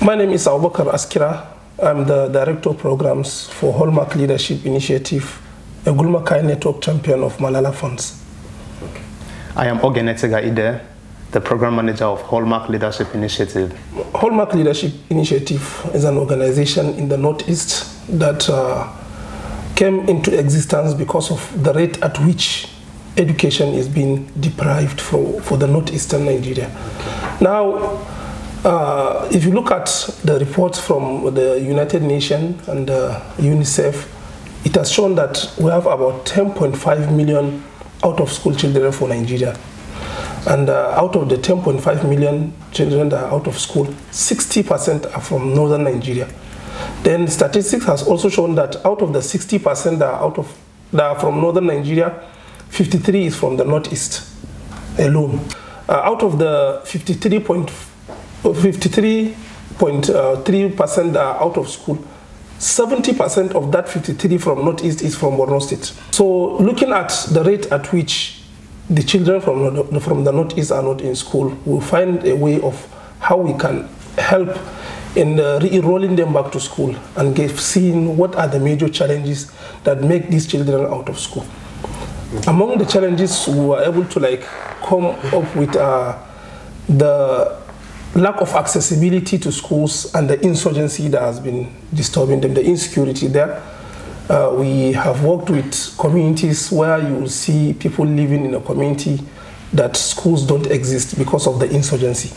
My name is Abubakar Askira. I'm the Director of Programs for Hallmark Leadership Initiative, a Gulmakai Network champion of Malala Funds. Okay. I am Oghenetega Ideh, the Program Manager of Hallmark Leadership Initiative. Hallmark Leadership Initiative is an organization in the Northeast that came into existence because of the rate at which education is being deprived for the Northeastern Nigeria. Okay. Now, if you look at the reports from the United Nations and UNICEF, it has shown that we have about 10.5 million out-of-school children for Nigeria. And out of the 10.5 million children that are out of school, 60% are from northern Nigeria. Then statistics has also shown that out of the 60% that are from northern Nigeria, 53 is from the northeast alone. Out of the 53.3% are out of school, 70% of that 53 from northeast is from Borno State. So looking at the rate at which the children from the northeast are not in school, we'll find a way of how we can help in re-enrolling them back to school and seeing what are the major challenges that make these children out of school. Among the challenges, we were able to come up with the lack of accessibility to schools and the insurgency that has been disturbing them, the insecurity there. We have worked with communities where you will see people living in a community that schools don't exist because of the insurgency.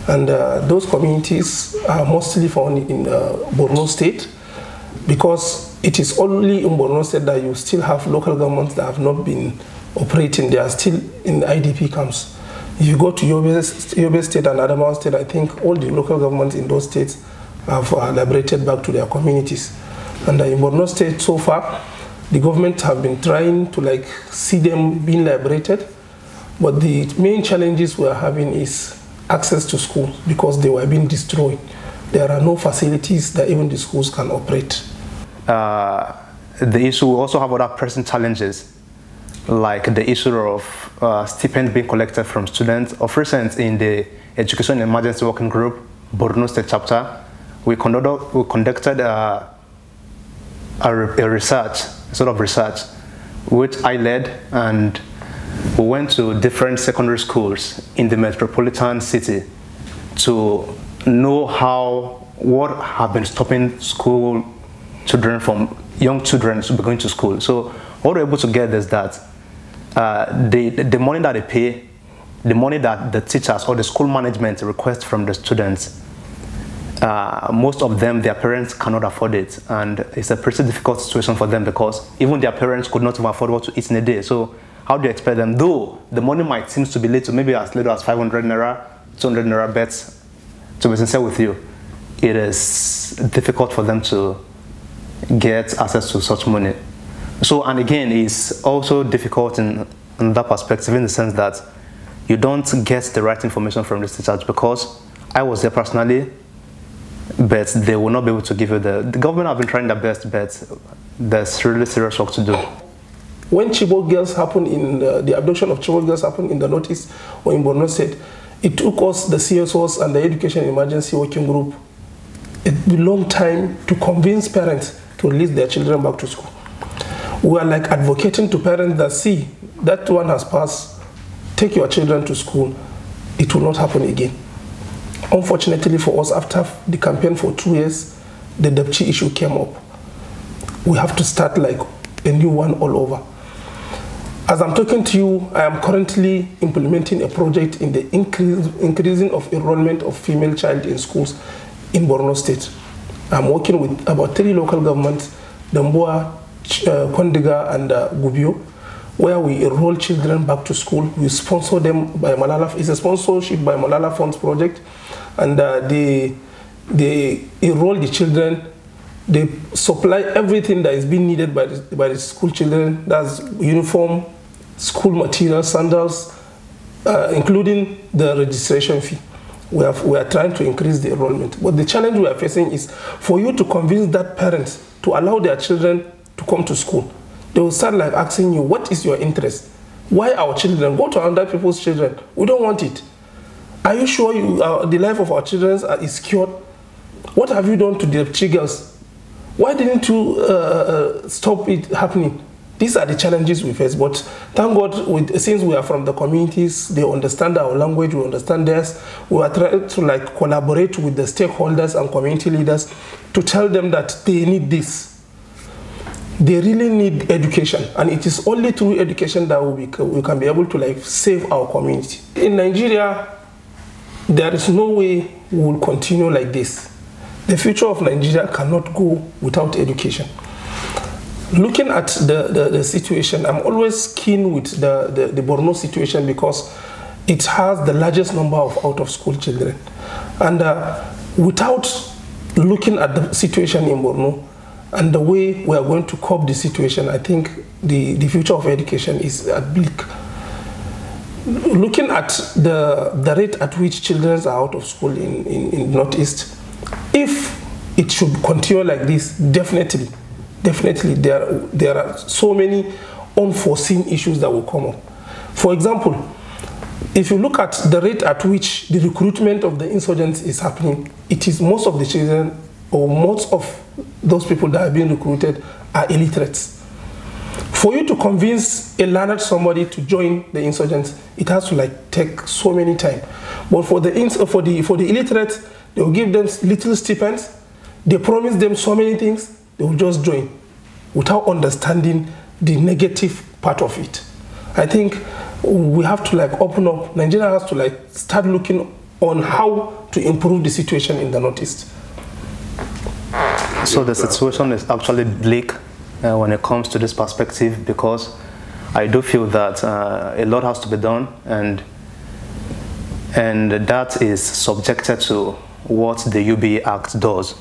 And those communities are mostly found in Borno State, because it is only in Borno State that you still have local governments that have not been operating. They are still in the IDP camps. If you go to Yobe State and Adamawa State, I think all the local governments in those states have liberated back to their communities. And in Borno State, so far, the government have been trying to see them being liberated. But the main challenges we are having is access to schools, because they were being destroyed. There are no facilities that even the schools can operate. The issue, we also have other pressing challenges, like the issue of stipends being collected from students. Of recent, in the Education Emergency Working Group, Borno State chapter, we conducted a research, which I led, and we went to different secondary schools in the metropolitan city to know what have been stopping young children to be going to school. So what we're able to get is that the money that they pay, the money that the teachers or the school management request from the students, most of them, their parents cannot afford it. And it's a pretty difficult situation for them, because even their parents could not even afford what to eat in a day. So how do you expect them? Though the money might seem to be little, maybe as little as 500 naira, 200 naira, but to be sincere with you, it is difficult for them to get access to such money. So, and again, it's also difficult in that perspective, in the sense that you don't get the right information from the teachers, because I was there personally, but they will not be able to give you the government have been trying their best, but there's really serious work to do. When Chibok girls happened the abduction of Chibok girls happened in the Northeast or in Borno State, it took us, the CSOs and the Education Emergency Working Group, a long time to convince parents to release their children back to school. We are advocating to parents that, see, that one has passed, take your children to school, it will not happen again. Unfortunately for us, after the campaign for 2 years, the Dapchi issue came up. We have to start a new one all over. As I'm talking to you, I am currently implementing a project in the increasing of enrollment of female child in schools in Borno State. I'm working with about 3 local governments, Damboa, Kondiga, and Gubio, where we enroll children back to school. We sponsor them by Malala. It's a sponsorship by Malala Funds project, and they enroll the children. They supply everything that is being needed by the school children. That's uniform, school materials, sandals, including the registration fee. We are trying to increase the enrollment. But the challenge we are facing is for you to convince that parents to allow their children to come to school. they will start like asking you, what is your interest? Why our children? Go to other people's children. We don't want it. Are you sure the life of our children is secured? What have you done to the girls? Why didn't you stop it happening? These are the challenges we face, but thank God, since we are from the communities, they understand our language, we understand theirs. We are trying to like collaborate with the stakeholders and community leaders to tell them that they need this. They really need education, and it is only through education that we can be able to like save our community. In Nigeria, there is no way we will continue like this. The future of Nigeria cannot go without education. Looking at the situation, I'm always keen with the Borno situation because it has the largest number of out-of-school children. And without looking at the situation in Borno and the way we are going to cope the situation, I think the future of education is bleak. Looking at the rate at which children are out of school in Northeast, if it should continue like this, definitely there are so many unforeseen issues that will come up. For example, if you look at the rate at which the recruitment of the insurgents is happening, it is most of the children or most of those people that are being recruited are illiterates. For you to convince a learned somebody to join the insurgents, it has to like take so many time. But for the illiterate, they will give them little stipends. They promise them so many things. They will just join without understanding the negative part of it. I think we have to like open up. Nigeria has to like start looking on how to improve the situation in the Northeast. So the situation is actually bleak when it comes to this perspective, because I do feel that a lot has to be done, and that is subjected to what the UBA Act does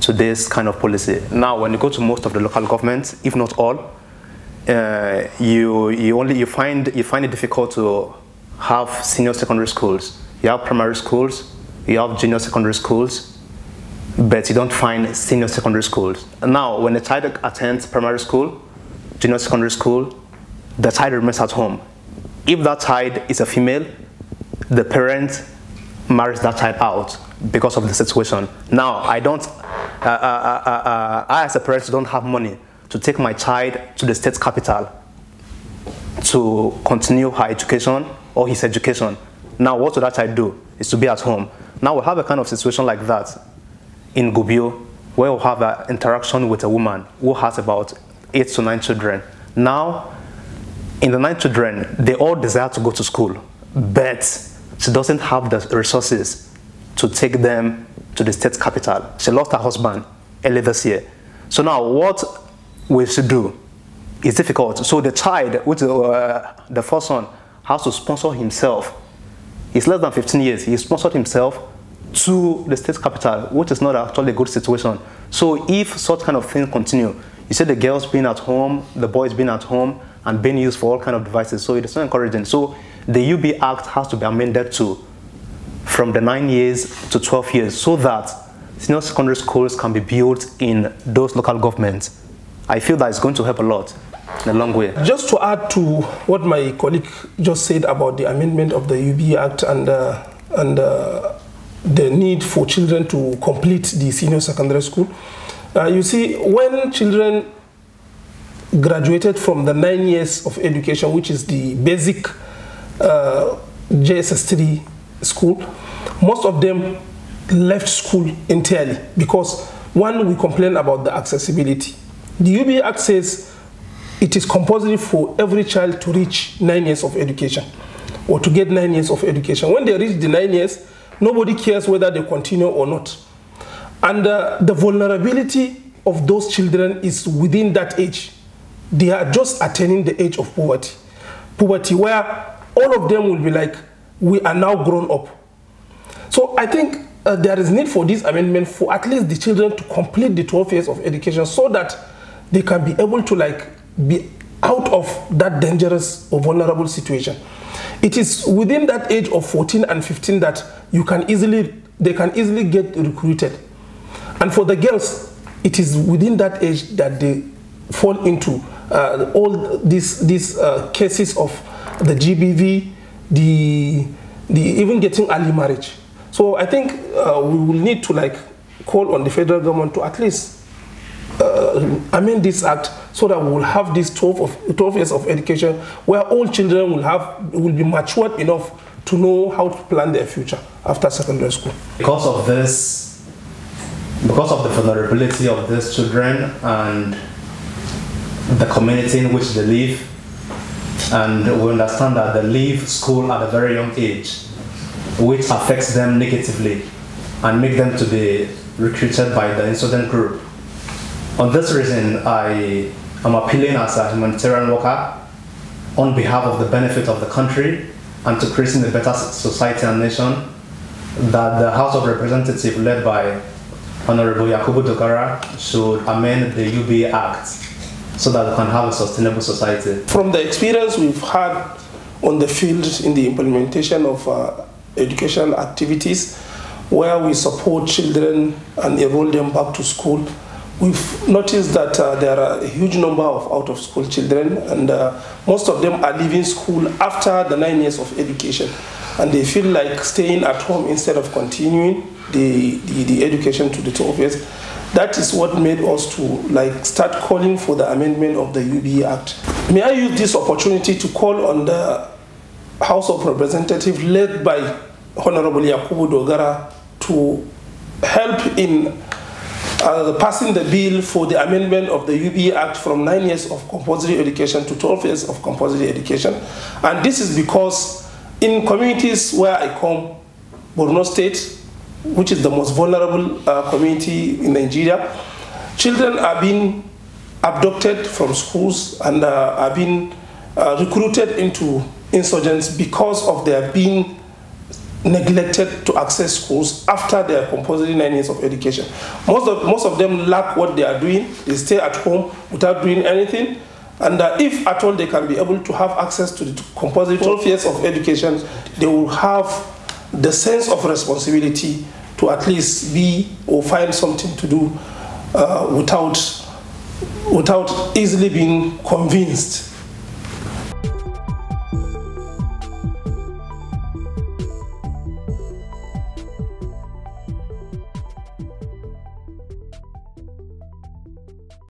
to this kind of policy. Now, when you go to most of the local governments, if not all, you find it difficult to have senior secondary schools. You have primary schools, you have junior secondary schools, but you don't find senior secondary schools. Now, when a child attends primary school, junior secondary school, the child remains at home. If that child is a female, the parent marries that child out because of the situation. Now, I as a parent don't have money to take my child to the state capital to continue her education or his education. Now, what would that child do? Is to be at home. Now, we have a kind of situation like that in Gubio, where we have an interaction with a woman who has about 8 to 9 children. Now, in the 9 children, they all desire to go to school, but she doesn't have the resources to take them to the state capital. She lost her husband early this year. So now what we should do is difficult. So the child, which the first son, has to sponsor himself. He's less than 15 years. He sponsored himself to the state capital, which is not actually a good situation. So if such kind of things continue, you see the girls being at home, the boys being at home, and being used for all kind of devices. So it is not encouraging. So the UB Act has to be amended to from the 9 years to 12 years, so that senior secondary schools can be built in those local governments. I feel that it's going to help a lot in a long way. Just to add to what my colleague just said about the amendment of the UB Act and the need for children to complete the senior secondary school. You see, when children graduated from the 9 years of education, which is the basic JSS3 school, most of them left school entirely because, one, we complain about the accessibility. The UBA Act says it is compulsory for every child to reach 9 years of education or to get 9 years of education. When they reach the 9 years, nobody cares whether they continue or not. And the vulnerability of those children is within that age. They are just attaining the age of poverty. Poverty where all of them will be like, we are now grown up. So I think there is need for this amendment for at least the children to complete the 12 years of education so that they can be able to like be out of that dangerous or vulnerable situation. It is within that age of 14 and 15 that they can easily get recruited. And for the girls, it is within that age that they fall into all these cases of the GBV, the even getting early marriage. So I think we will need to like call on the federal government to at least amend this act so that we will have this 12 years of education where all children will be matured enough to know how to plan their future after secondary school. Because of the vulnerability of these children and the community in which they live, and we understand that they leave school at a very young age, which affects them negatively and make them to be recruited by the insurgent group. On this reason, I am appealing as a humanitarian worker on behalf of the benefit of the country and to creating a better society and nation, that the House of Representatives led by Honorable Yakubu Dogara should amend the UBA Act so that we can have a sustainable society. From the experience we've had on the field in the implementation of educational activities where we support children and enroll them back to school, we've noticed that there are a huge number of out-of-school children, and most of them are leaving school after the 9 years of education, and they feel like staying at home instead of continuing the education to the 12 years. That is what made us to like start calling for the amendment of the UBA Act. May I use this opportunity to call on the House of Representatives led by Honorable Yakubu Dogara to help in passing the bill for the amendment of the UBA Act from 9 years of compulsory education to 12 years of compulsory education. And this is because in communities where I come, Borno State, which is the most vulnerable community in Nigeria, children are being abducted from schools and are being recruited into insurgents because of their being neglected to access schools after their compulsory 9 years of education. Most of them lack what they are doing. They stay at home without doing anything. And if at all they can be able to have access to the compulsory 12 years of education, they will have the sense of responsibility to at least be or find something to do without easily being convinced